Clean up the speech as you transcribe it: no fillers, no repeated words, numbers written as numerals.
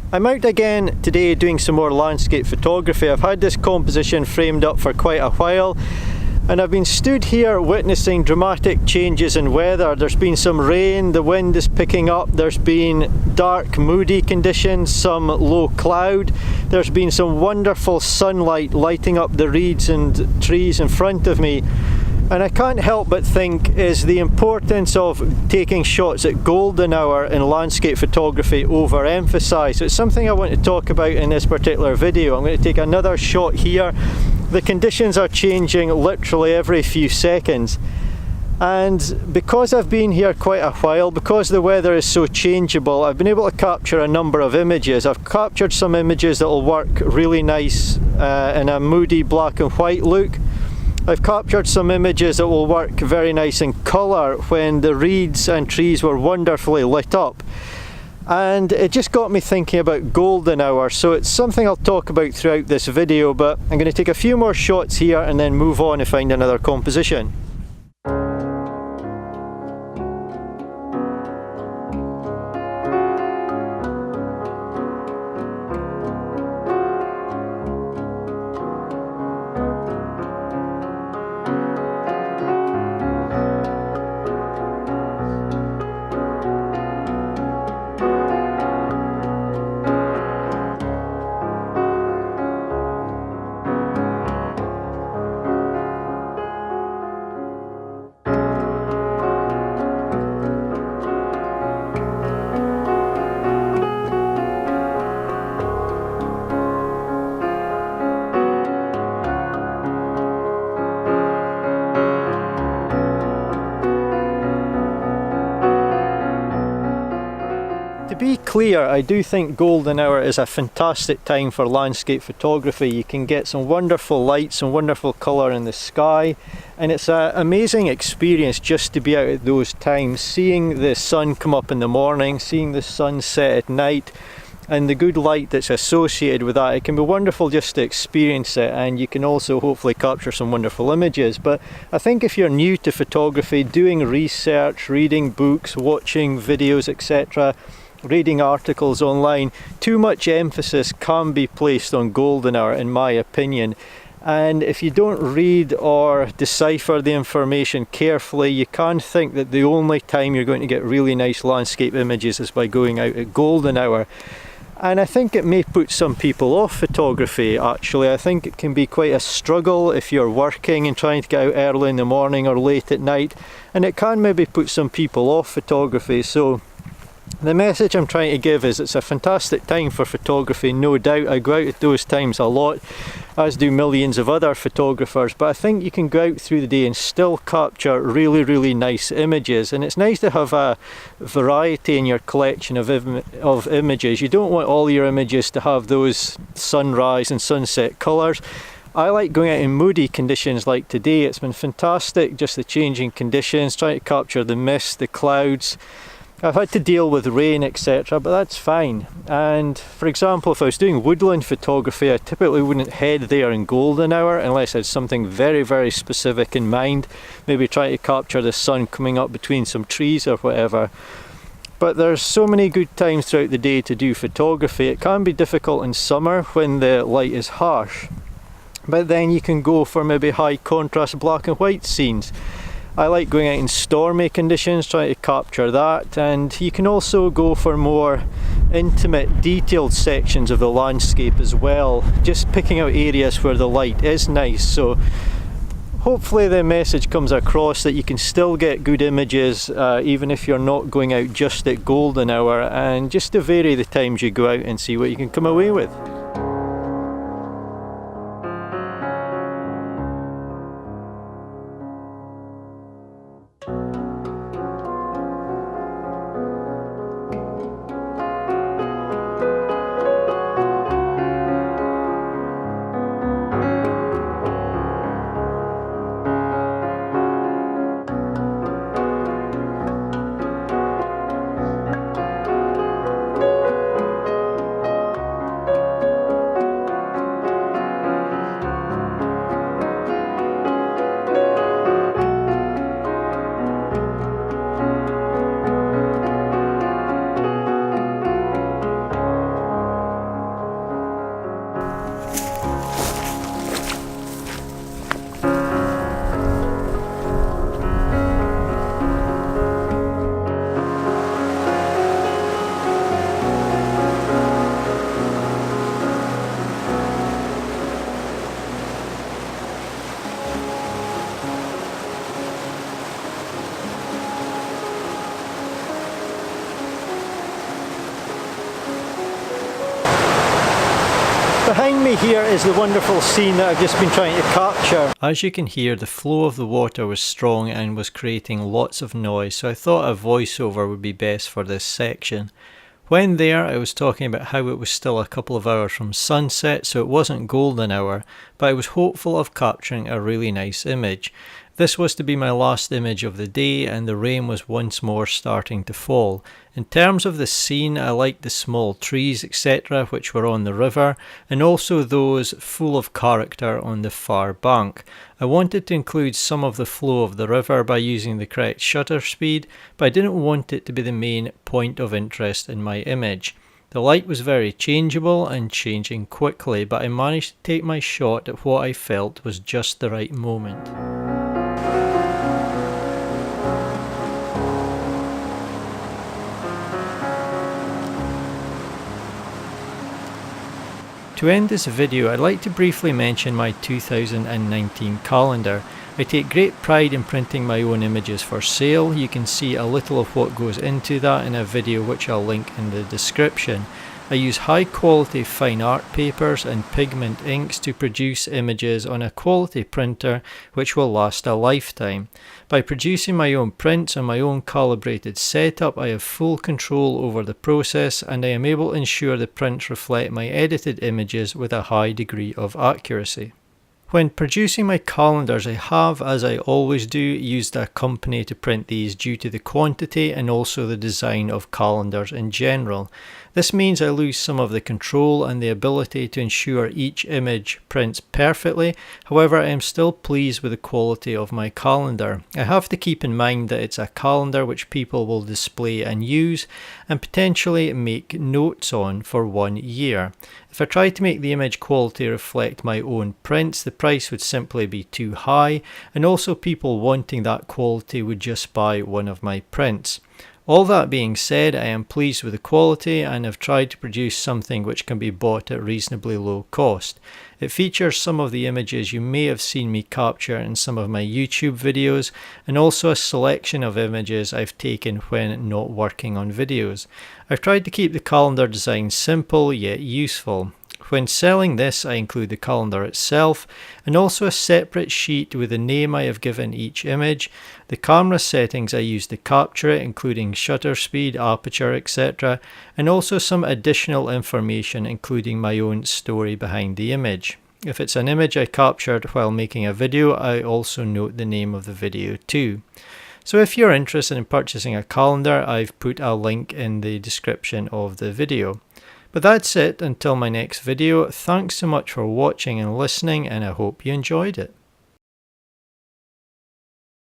I'm out again today doing some more landscape photography. I've had this composition framed up for quite a while and I've been stood here witnessing dramatic changes in weather. There's been some rain, the wind is picking up, there's been dark, moody conditions, some low cloud, there's been some wonderful sunlight lighting up the reeds and trees in front of me. And I can't help but think is the importance of taking shots at golden hour in landscape photography overemphasised. So it's something I want to talk about in this particular video. I'm going to take another shot here. The conditions are changing literally every few seconds. And because I've been here quite a while, because the weather is so changeable, I've been able to capture a number of images. I've captured some images that will work really nice in a moody black and white look. I've captured some images that will work very nice in colour when the reeds and trees were wonderfully lit up. And it just got me thinking about golden hour, so it's something I'll talk about throughout this video, but I'm going to take a few more shots here and then move on and find another composition. To be clear, I do think golden hour is a fantastic time for landscape photography. You can get some wonderful light, some wonderful colour in the sky, and it's an amazing experience just to be out at those times, seeing the sun come up in the morning, seeing the sun set at night, and the good light that's associated with that. It can be wonderful just to experience it, and you can also hopefully capture some wonderful images. But I think if you're new to photography, doing research, reading books, watching videos, etc., reading articles online, too much emphasis can be placed on golden hour in my opinion. And if you don't read or decipher the information carefully, you can think that the only time you're going to get really nice landscape images is by going out at golden hour. And I think it may put some people off photography actually. I think it can be quite a struggle if you're working and trying to get out early in the morning or late at night, and it can maybe put some people off photography. So the message I'm trying to give is it's a fantastic time for photography, no doubt. I go out at those times a lot, as do millions of other photographers, but I think you can go out through the day and still capture really nice images. And it's nice to have a variety in your collection of images. You don't want all your images to have those sunrise and sunset colours. I like going out in moody conditions like today. It's been fantastic, just the changing conditions, trying to capture the mist, the clouds. I've had to deal with rain, etc., but that's fine. And for example, if I was doing woodland photography, I typically wouldn't head there in golden hour unless I had something very specific in mind, maybe try to capture the sun coming up between some trees or whatever. But there's so many good times throughout the day to do photography. It can be difficult in summer when the light is harsh, but then you can go for maybe high contrast black and white scenes. I like going out in stormy conditions, trying to capture that, and you can also go for more intimate, detailed sections of the landscape as well, just picking out areas where the light is nice. So hopefully the message comes across that you can still get good images even if you're not going out just at golden hour, and just to vary the times you go out and see what you can come away with. Behind me here is the wonderful scene that I've just been trying to capture. As you can hear, the flow of the water was strong and was creating lots of noise, so I thought a voiceover would be best for this section. When there, I was talking about how it was still a couple of hours from sunset, so it wasn't golden hour, but I was hopeful of capturing a really nice image. This was to be my last image of the day, and the rain was once more starting to fall. In terms of the scene, I liked the small trees, etc., which were on the river, and also those full of character on the far bank. I wanted to include some of the flow of the river by using the correct shutter speed, but I didn't want it to be the main point of interest in my image. The light was very changeable and changing quickly, but I managed to take my shot at what I felt was just the right moment. To end this video, I'd like to briefly mention my 2019 calendar. I take great pride in printing my own images for sale. You can see a little of what goes into that in a video which I'll link in the description. I use high quality fine art papers and pigment inks to produce images on a quality printer which will last a lifetime. By producing my own prints on my own calibrated setup, I have full control over the process, and I am able to ensure the prints reflect my edited images with a high degree of accuracy. When producing my calendars, I have, as I always do, used a company to print these due to the quantity and also the design of calendars in general. This means I lose some of the control and the ability to ensure each image prints perfectly. However, I am still pleased with the quality of my calendar. I have to keep in mind that it's a calendar which people will display and use and potentially make notes on for 1 year. If I tried to make the image quality reflect my own prints, the price would simply be too high, and also people wanting that quality would just buy one of my prints. All that being said, I am pleased with the quality and have tried to produce something which can be bought at reasonably low cost. It features some of the images you may have seen me capture in some of my YouTube videos, and also a selection of images I've taken when not working on videos. I've tried to keep the calendar design simple yet useful. When selling this, I include the calendar itself and also a separate sheet with the name I have given each image, the camera settings I use to capture it, including shutter speed, aperture, etc., and also some additional information including my own story behind the image. If it's an image I captured while making a video, I also note the name of the video too. So if you're interested in purchasing a calendar, I've put a link in the description of the video. But that's it until my next video. Thanks so much for watching and listening, and I hope you enjoyed it.